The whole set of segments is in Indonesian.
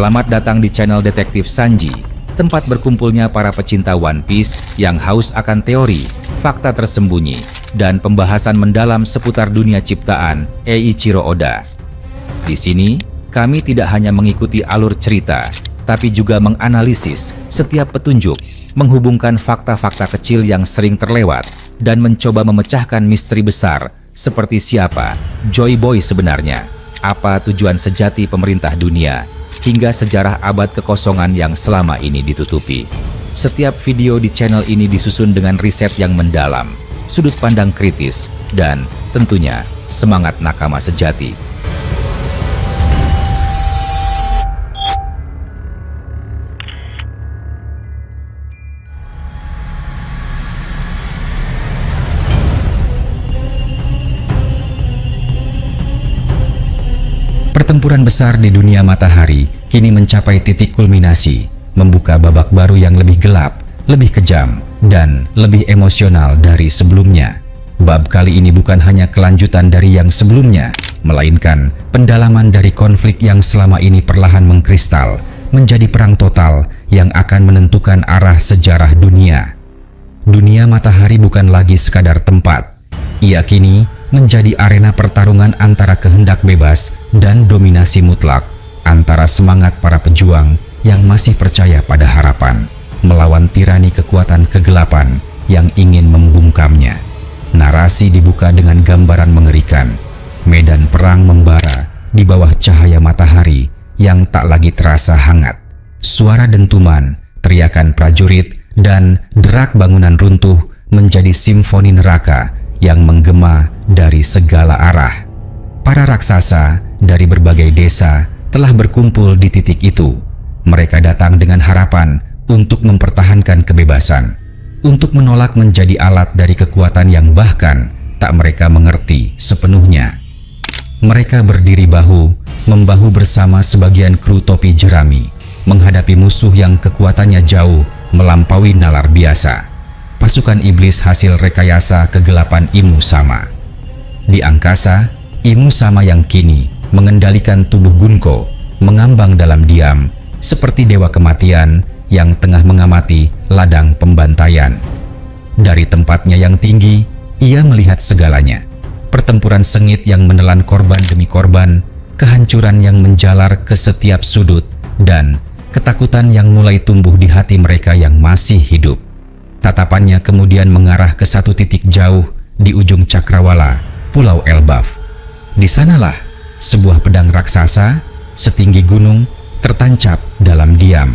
Selamat datang di channel Detektif Sanji, tempat berkumpulnya para pecinta One Piece yang haus akan teori, fakta tersembunyi, dan pembahasan mendalam seputar dunia ciptaan Eiichiro Oda. Di sini, kami tidak hanya mengikuti alur cerita, tapi juga menganalisis setiap petunjuk, menghubungkan fakta-fakta kecil yang sering terlewat, dan mencoba memecahkan misteri besar seperti siapa Joy Boy sebenarnya, apa tujuan sejati pemerintah dunia, hingga sejarah abad kekosongan yang selama ini ditutupi. Setiap video di channel ini disusun dengan riset yang mendalam, sudut pandang kritis, dan tentunya semangat nakama sejati. Pertempuran besar di dunia matahari kini mencapai titik kulminasi, membuka babak baru yang lebih gelap, lebih kejam, dan lebih emosional dari sebelumnya. Bab kali ini bukan hanya kelanjutan dari yang sebelumnya, melainkan pendalaman dari konflik yang selama ini perlahan mengkristal menjadi perang total yang akan menentukan arah sejarah dunia. Dunia matahari bukan lagi sekadar tempat. Ia kini menjadi arena pertarungan antara kehendak bebas dan dominasi mutlak, antara semangat para pejuang yang masih percaya pada harapan, melawan tirani kekuatan kegelapan yang ingin membungkamnya. Narasi dibuka dengan gambaran mengerikan. Medan perang membara di bawah cahaya matahari yang tak lagi terasa hangat. Suara dentuman, teriakan prajurit, dan derak bangunan runtuh menjadi simfoni neraka yang menggema dari segala arah. Para raksasa dari berbagai desa telah berkumpul di titik itu. Mereka datang dengan harapan untuk mempertahankan kebebasan, untuk menolak menjadi alat dari kekuatan yang bahkan tak mereka mengerti sepenuhnya. Mereka berdiri bahu-membahu bersama sebagian kru topi jerami, menghadapi musuh yang kekuatannya jauh melampaui nalar biasa. Pasukan iblis hasil rekayasa kegelapan Imu Sama. Di angkasa, Imu Sama yang kini mengendalikan tubuh Gunko mengambang dalam diam seperti dewa kematian yang tengah mengamati ladang pembantaian. Dari tempatnya yang tinggi, ia melihat segalanya. Pertempuran sengit yang menelan korban demi korban, kehancuran yang menjalar ke setiap sudut, dan ketakutan yang mulai tumbuh di hati mereka yang masih hidup. Tatapannya kemudian mengarah ke satu titik jauh di ujung cakrawala, Pulau Elbaf. Di sanalah sebuah pedang raksasa setinggi gunung tertancap dalam diam.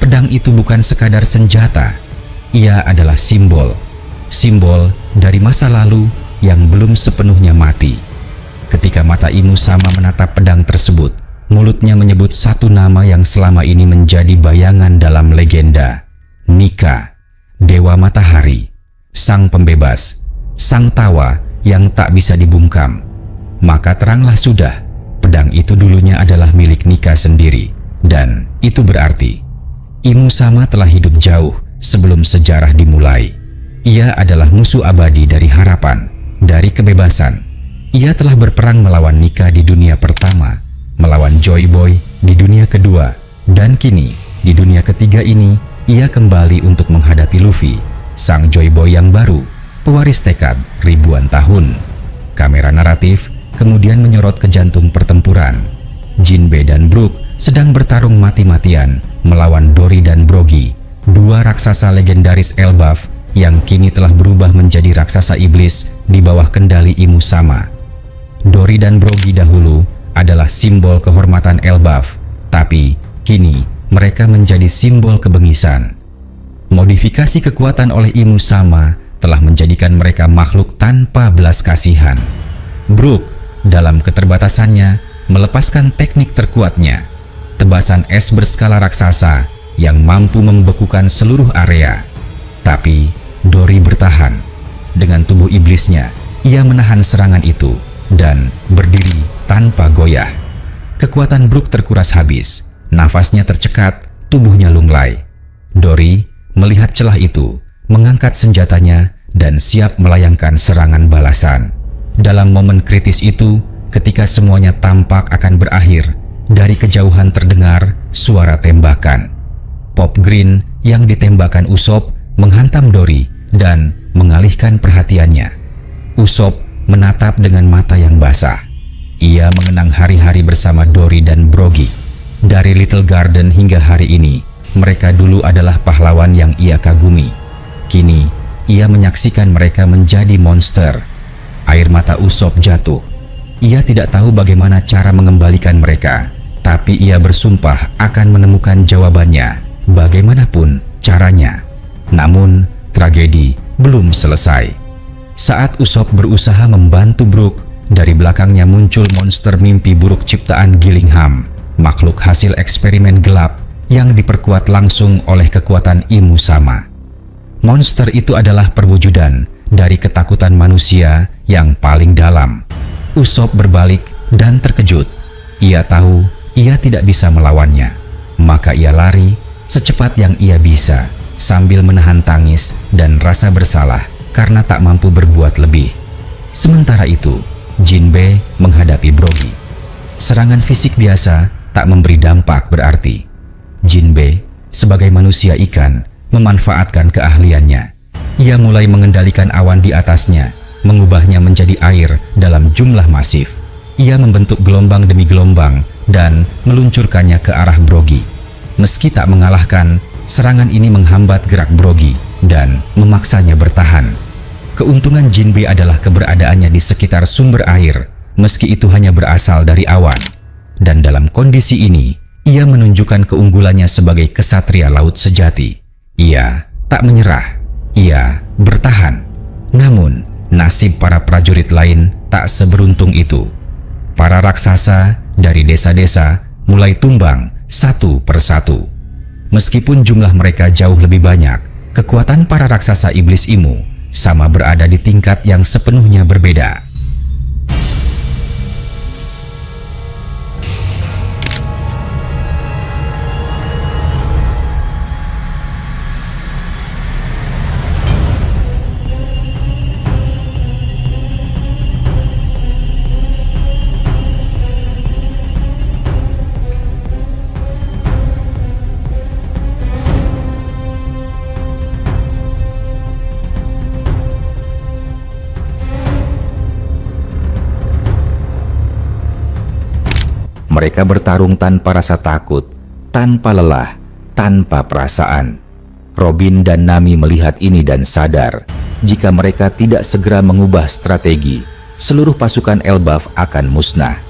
Pedang itu bukan sekadar senjata, ia adalah simbol dari masa lalu yang belum sepenuhnya mati. Ketika mata Imu Sama menatap pedang tersebut, mulutnya menyebut satu nama yang selama ini menjadi bayangan dalam legenda, Nika. Dewa matahari, sang pembebas, sang tawa yang tak bisa dibungkam. Maka teranglah sudah, pedang itu dulunya adalah milik Nika sendiri, dan itu berarti Imu Sama telah hidup jauh sebelum sejarah dimulai. Ia adalah musuh abadi dari harapan, dari kebebasan. Ia telah berperang melawan Nika di dunia pertama, melawan Joy Boy di dunia kedua, dan kini di dunia ketiga ini ia kembali untuk menghadapi Luffy, sang Joy Boy yang baru, pewaris tekad ribuan tahun. Kamera naratif kemudian menyorot ke jantung pertempuran. Jinbe dan Brook sedang bertarung mati-matian melawan Dory dan Brogy, dua raksasa legendaris Elbaf yang kini telah berubah menjadi raksasa iblis di bawah kendali Imu Sama. Dory dan Brogy dahulu adalah simbol kehormatan Elbaf, tapi kini mereka menjadi simbol kebengisan. Modifikasi kekuatan oleh Imu Sama telah menjadikan mereka makhluk tanpa belas kasihan. Brook dalam keterbatasannya melepaskan teknik terkuatnya, tebasan es berskala raksasa yang mampu membekukan seluruh area. Tapi Dory bertahan. Dengan tubuh iblisnya, ia menahan serangan itu dan berdiri tanpa goyah. Kekuatan Brook terkuras habis. Nafasnya tercekat, tubuhnya lunglai. Dory melihat celah itu, mengangkat senjatanya dan siap melayangkan serangan balasan. Dalam momen kritis itu, ketika semuanya tampak akan berakhir, dari kejauhan terdengar suara tembakan. Pop Green yang ditembakkan Usop menghantam Dory dan mengalihkan perhatiannya. Usop menatap dengan mata yang basah. Ia mengenang hari-hari bersama Dory dan Broggy. Dari Little Garden hingga hari ini, mereka dulu adalah pahlawan yang ia kagumi. Kini, ia menyaksikan mereka menjadi monster. Air mata Usop jatuh. Ia tidak tahu bagaimana cara mengembalikan mereka, tapi ia bersumpah akan menemukan jawabannya, bagaimanapun caranya. Namun, tragedi belum selesai. Saat Usop berusaha membantu Brooke, dari belakangnya muncul monster mimpi buruk ciptaan Gillingham, makhluk hasil eksperimen gelap yang diperkuat langsung oleh kekuatan Imu Sama. Monster itu adalah perwujudan dari ketakutan manusia yang paling dalam. Usop berbalik dan terkejut. Ia tahu ia tidak bisa melawannya, maka ia lari secepat yang ia bisa sambil menahan tangis dan rasa bersalah karena tak mampu berbuat lebih. Sementara itu, Jinbe menghadapi Broggy. Serangan fisik biasa tak memberi dampak berarti. Jinbe, sebagai manusia ikan, memanfaatkan keahliannya. Ia mulai mengendalikan awan di atasnya, mengubahnya menjadi air dalam jumlah masif. Ia membentuk gelombang demi gelombang dan meluncurkannya ke arah Broggy. Meski tak mengalahkan, serangan ini menghambat gerak Broggy dan memaksanya bertahan. Keuntungan Jinbe adalah keberadaannya di sekitar sumber air, meski itu hanya berasal dari awan. Dan dalam kondisi ini, ia menunjukkan keunggulannya sebagai kesatria laut sejati. Ia tak menyerah, ia bertahan. Namun, nasib para prajurit lain tak seberuntung itu. Para raksasa dari desa-desa mulai tumbang satu persatu. Meskipun jumlah mereka jauh lebih banyak, kekuatan para raksasa iblis Imu sama berada di tingkat yang sepenuhnya berbeda. Mereka bertarung tanpa rasa takut, tanpa lelah, tanpa perasaan. Robin dan Nami melihat ini dan sadar, jika mereka tidak segera mengubah strategi, seluruh pasukan Elbaf akan musnah.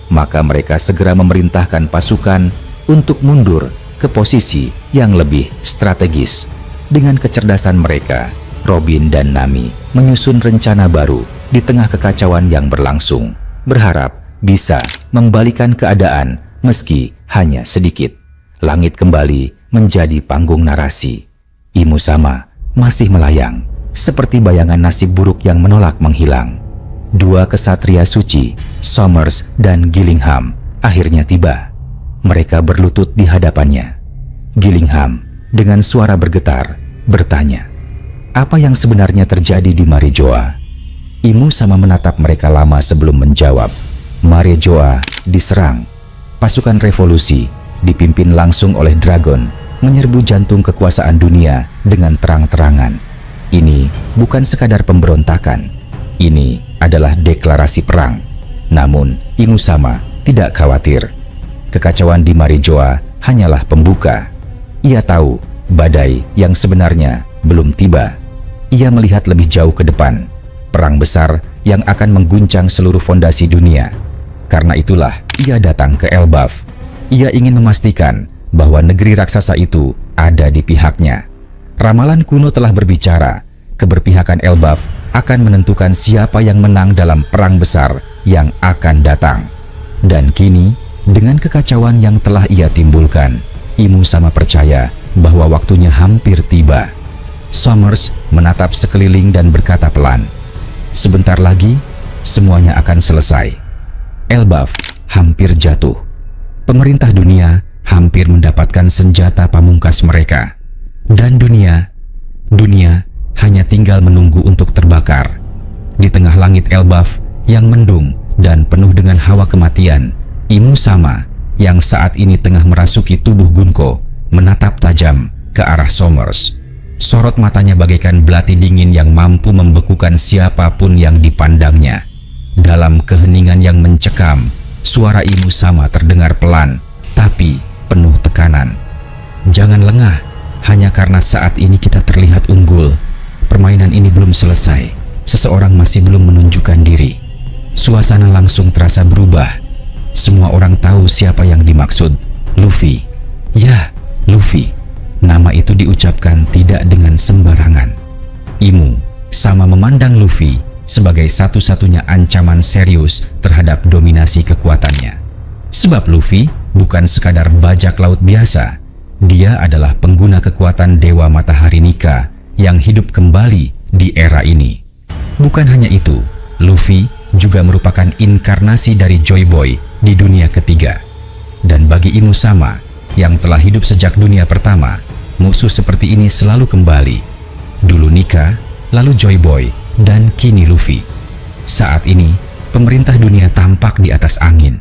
Maka mereka segera memerintahkan pasukan untuk mundur ke posisi yang lebih strategis. Dengan kecerdasan mereka, Robin dan Nami menyusun rencana baru di tengah kekacauan yang berlangsung, berharap bisa membalikan keadaan meski hanya sedikit. Langit kembali menjadi panggung narasi. Imu Sama masih melayang, seperti bayangan nasib buruk yang menolak menghilang. Dua kesatria suci, Somers dan Gillingham, akhirnya tiba. Mereka berlutut di hadapannya. Gillingham dengan suara bergetar bertanya, "Apa yang sebenarnya terjadi di Marijoa?" Imu Sama menatap mereka lama sebelum menjawab. Marijoa diserang. Pasukan revolusi dipimpin langsung oleh Dragon menyerbu jantung kekuasaan dunia dengan terang-terangan. Ini bukan sekadar pemberontakan. Ini adalah deklarasi perang. Namun, Imu Sama tidak khawatir. Kekacauan di Marijoa hanyalah pembuka. Ia tahu badai yang sebenarnya belum tiba. Ia melihat lebih jauh ke depan, perang besar yang akan mengguncang seluruh fondasi dunia. Karena itulah ia datang ke Elbaf. Ia ingin memastikan bahwa negeri raksasa itu ada di pihaknya. Ramalan kuno telah berbicara, keberpihakan Elbaf akan menentukan siapa yang menang dalam perang besar yang akan datang. Dan kini, dengan kekacauan yang telah ia timbulkan, Imu Sama percaya bahwa waktunya hampir tiba. Somers menatap sekeliling dan berkata pelan, "Sebentar lagi, semuanya akan selesai." Elbaf hampir jatuh. Pemerintah dunia hampir mendapatkan senjata pamungkas mereka. Dan dunia hanya tinggal menunggu untuk terbakar. Di tengah langit Elbaf yang mendung dan penuh dengan hawa kematian, Imu Sama yang saat ini tengah merasuki tubuh Gunko menatap tajam ke arah Somers. Sorot matanya bagaikan belati dingin yang mampu membekukan siapapun yang dipandangnya. Dalam keheningan yang mencekam, suara Imu Sama terdengar pelan, tapi penuh tekanan. Jangan lengah, hanya karena saat ini kita terlihat unggul. Permainan ini belum selesai, seseorang masih belum menunjukkan diri. Suasana langsung terasa berubah. Semua orang tahu siapa yang dimaksud, Luffy. Ya, Luffy. Nama itu diucapkan tidak dengan sembarangan. Imu Sama memandang Luffy sebagai satu-satunya ancaman serius terhadap dominasi kekuatannya. Sebab Luffy bukan sekadar bajak laut biasa. Dia adalah pengguna kekuatan Dewa Matahari Nika yang hidup kembali di era ini. Bukan hanya itu, Luffy juga merupakan inkarnasi dari Joy Boy di dunia ketiga. Dan bagi Imu Sama yang telah hidup sejak dunia pertama, musuh seperti ini selalu kembali. Dulu Nika, lalu Joy Boy, dan kini Luffy. Saat ini, pemerintah dunia tampak di atas angin.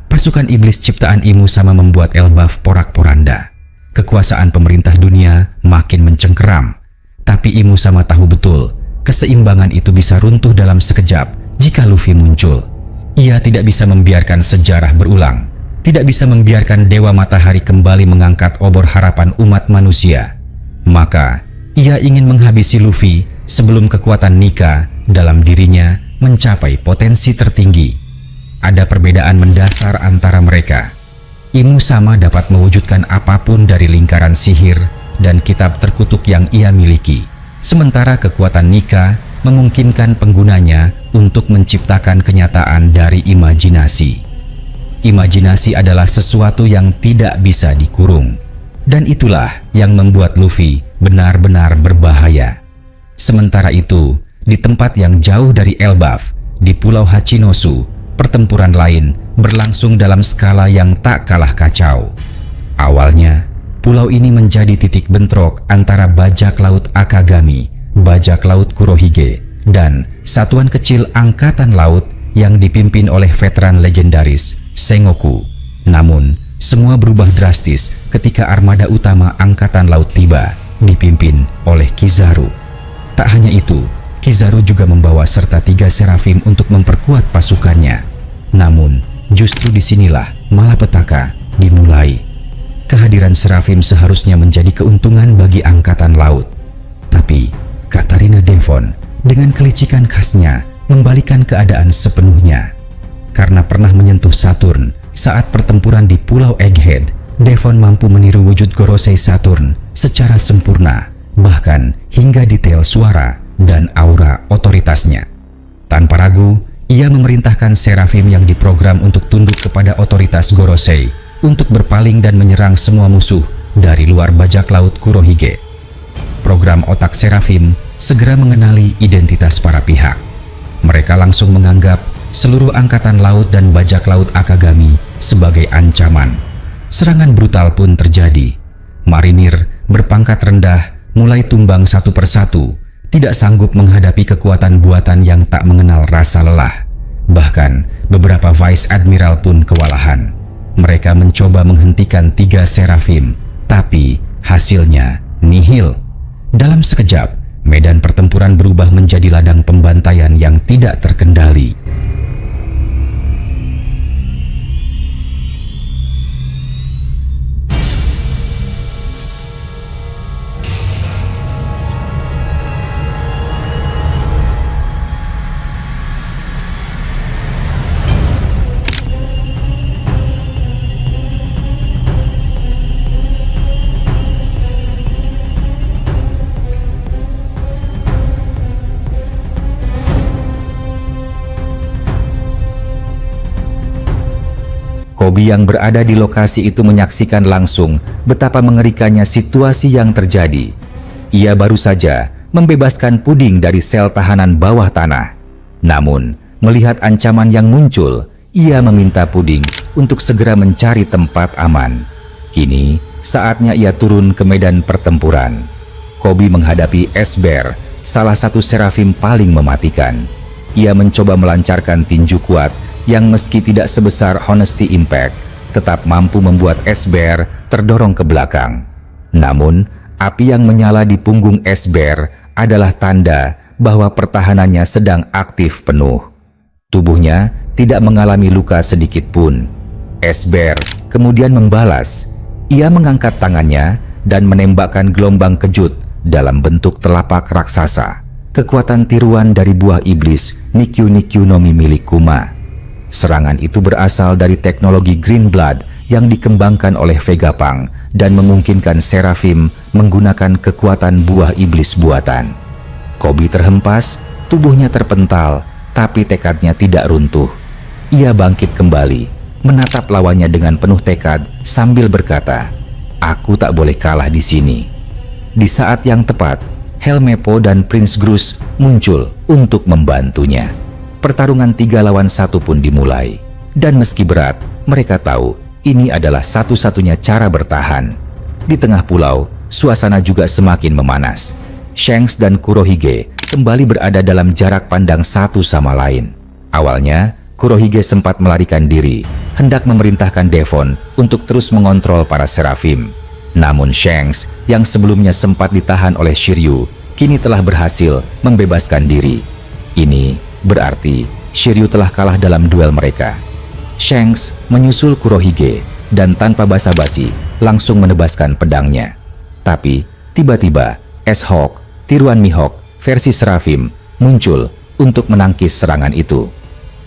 Pasukan iblis ciptaan Imu Sama membuat Elbaf porak-poranda. Kekuasaan pemerintah dunia makin mencengkeram. Tapi Imu Sama tahu betul, keseimbangan itu bisa runtuh dalam sekejap jika Luffy muncul. Ia tidak bisa membiarkan sejarah berulang. Tidak bisa membiarkan Dewa Matahari kembali mengangkat obor harapan umat manusia. Maka, ia ingin menghabisi Luffy sebelum kekuatan Nika dalam dirinya mencapai potensi tertinggi. Ada perbedaan mendasar antara mereka. Imu Sama dapat mewujudkan apapun dari lingkaran sihir dan kitab terkutuk yang ia miliki. Sementara kekuatan Nika memungkinkan penggunanya untuk menciptakan kenyataan dari imajinasi. Imajinasi adalah sesuatu yang tidak bisa dikurung. Dan itulah yang membuat Luffy benar-benar berbahaya. Sementara itu, di tempat yang jauh dari Elbaf, di Pulau Hachinosu, pertempuran lain berlangsung dalam skala yang tak kalah kacau. Awalnya, pulau ini menjadi titik bentrok antara bajak laut Akagami, bajak laut Kurohige, dan satuan kecil angkatan laut yang dipimpin oleh veteran legendaris Sengoku. Namun, semua berubah drastis ketika armada utama angkatan laut tiba, dipimpin oleh Kizaru. Tak hanya itu, Kizaru juga membawa serta 3 serafim untuk memperkuat pasukannya. Namun, justru disinilah malapetaka dimulai. Kehadiran serafim seharusnya menjadi keuntungan bagi angkatan laut. Tapi, Katarina Devon dengan kelicikan khasnya membalikan keadaan sepenuhnya. Karena pernah menyentuh Saturn saat pertempuran di Pulau Egghead, Devon mampu meniru wujud Gorosei Saturn secara sempurna, bahkan hingga detail suara dan aura otoritasnya. Tanpa ragu, ia memerintahkan serafim yang diprogram untuk tunduk kepada otoritas Gorosei untuk berpaling dan menyerang semua musuh dari luar bajak laut Kurohige. Program otak serafim segera mengenali identitas para pihak. Mereka langsung menganggap seluruh angkatan laut dan bajak laut Akagami sebagai ancaman. Serangan brutal pun terjadi. Marinir berpangkat rendah mulai tumbang satu persatu, tidak sanggup menghadapi kekuatan buatan yang tak mengenal rasa lelah. Bahkan beberapa Vice Admiral pun kewalahan. Mereka mencoba menghentikan 3 serafim, tapi hasilnya nihil. Dalam sekejap, medan pertempuran berubah menjadi ladang pembantaian yang tidak terkendali. Koby yang berada di lokasi itu menyaksikan langsung betapa mengerikannya situasi yang terjadi. Ia baru saja membebaskan Puding dari sel tahanan bawah tanah. Namun, melihat ancaman yang muncul, ia meminta Puding untuk segera mencari tempat aman. Kini, saatnya ia turun ke medan pertempuran. Koby menghadapi Esber, salah satu serafim paling mematikan. Ia mencoba melancarkan tinju kuat yang meski tidak sebesar Honesty Impact, tetap mampu membuat Esber terdorong ke belakang. Namun, api yang menyala di punggung Esber adalah tanda bahwa pertahanannya sedang aktif penuh. Tubuhnya tidak mengalami luka sedikit pun. Esber kemudian membalas. Ia mengangkat tangannya dan menembakkan gelombang kejut dalam bentuk telapak raksasa, kekuatan tiruan dari buah iblis Nikyu Nikyu no Mi milik Kuma. Serangan itu berasal dari teknologi Green Blood yang dikembangkan oleh Vegapunk dan memungkinkan Seraphim menggunakan kekuatan buah iblis buatan. Koby terhempas, tubuhnya terpental, tapi tekadnya tidak runtuh. Ia bangkit kembali, menatap lawannya dengan penuh tekad sambil berkata, "Aku tak boleh kalah di sini." Di saat yang tepat, Helmeppo dan Prince Grus muncul untuk membantunya. Pertarungan 3 lawan 1 pun dimulai. Dan meski berat, mereka tahu ini adalah satu-satunya cara bertahan. Di tengah pulau, suasana juga semakin memanas. Shanks dan Kurohige kembali berada dalam jarak pandang satu sama lain. Awalnya, Kurohige sempat melarikan diri, hendak memerintahkan Devon untuk terus mengontrol para Seraphim. Namun Shanks yang sebelumnya sempat ditahan oleh Shiryu, kini telah berhasil membebaskan diri. Ini berarti Shiryu telah kalah dalam duel mereka. Shanks menyusul Kurohige dan tanpa basa-basi langsung menebaskan pedangnya. Tapi tiba-tiba S-Hawk, tiruan Mihawk versi Seraphim, muncul untuk menangkis serangan itu.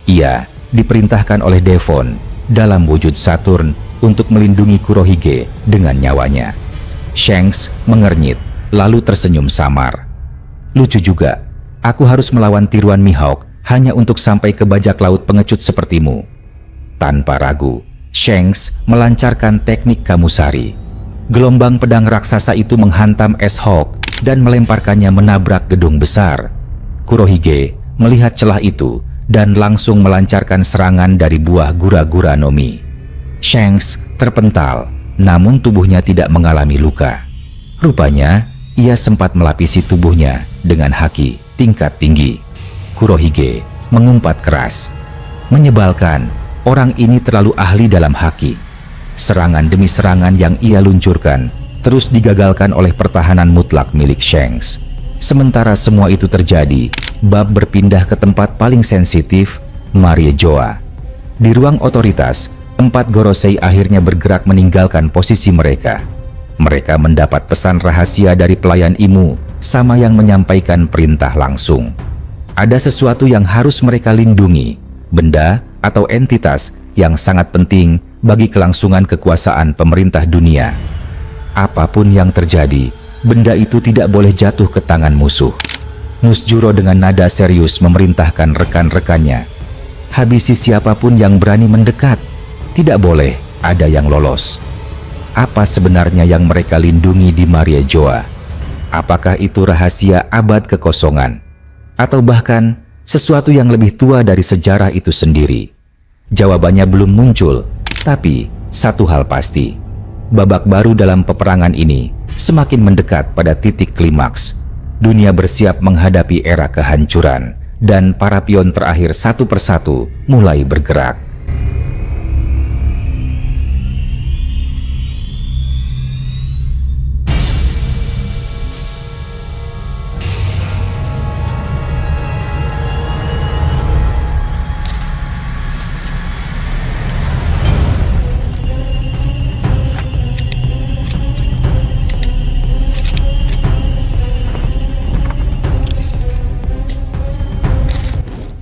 Ia diperintahkan oleh Devon dalam wujud Saturn untuk melindungi Kurohige dengan nyawanya. Shanks mengernyit lalu tersenyum samar. "Lucu juga, aku harus melawan tiruan Mihawk hanya untuk sampai ke bajak laut pengecut sepertimu." Tanpa ragu, Shanks melancarkan teknik Kamusari. Gelombang pedang raksasa itu menghantam S-Hawk dan melemparkannya menabrak gedung besar. Kurohige melihat celah itu dan langsung melancarkan serangan dari buah Gura-Gura no Mi. Shanks terpental, namun tubuhnya tidak mengalami luka. Rupanya, ia sempat melapisi tubuhnya dengan haki tingkat tinggi. Kurohige mengumpat keras. Menyebalkan, orang ini terlalu ahli dalam haki. Serangan demi serangan yang ia luncurkan terus digagalkan oleh pertahanan mutlak milik Shanks. Sementara semua itu terjadi, Bab berpindah ke tempat paling sensitif, Mariejoa. Di ruang otoritas, 4 Gorosei akhirnya bergerak meninggalkan posisi mereka. Mereka mendapat pesan rahasia dari pelayan Imu, sama yang menyampaikan perintah langsung. Ada sesuatu yang harus mereka lindungi, benda atau entitas yang sangat penting bagi kelangsungan kekuasaan pemerintah dunia. Apapun yang terjadi, benda itu tidak boleh jatuh ke tangan musuh. Nusjuro dengan nada serius memerintahkan rekan-rekannya, "Habisi siapapun yang berani mendekat. Tidak boleh ada yang lolos." Apa sebenarnya yang mereka lindungi di Mariejoa? Apakah itu rahasia abad kekosongan? Atau bahkan sesuatu yang lebih tua dari sejarah itu sendiri? Jawabannya belum muncul, tapi satu hal pasti. Babak baru dalam peperangan ini semakin mendekat pada titik klimaks. Dunia bersiap menghadapi era kehancuran, dan para pion terakhir satu persatu mulai bergerak.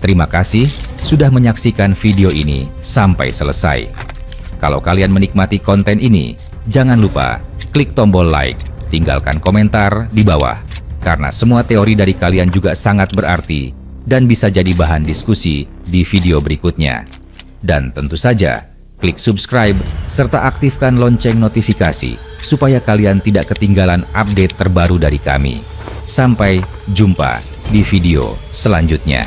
Terima kasih sudah menyaksikan video ini sampai selesai. Kalau kalian menikmati konten ini, jangan lupa klik tombol like, tinggalkan komentar di bawah, karena semua teori dari kalian juga sangat berarti dan bisa jadi bahan diskusi di video berikutnya. Dan tentu saja, klik subscribe serta aktifkan lonceng notifikasi supaya kalian tidak ketinggalan update terbaru dari kami. Sampai jumpa di video selanjutnya.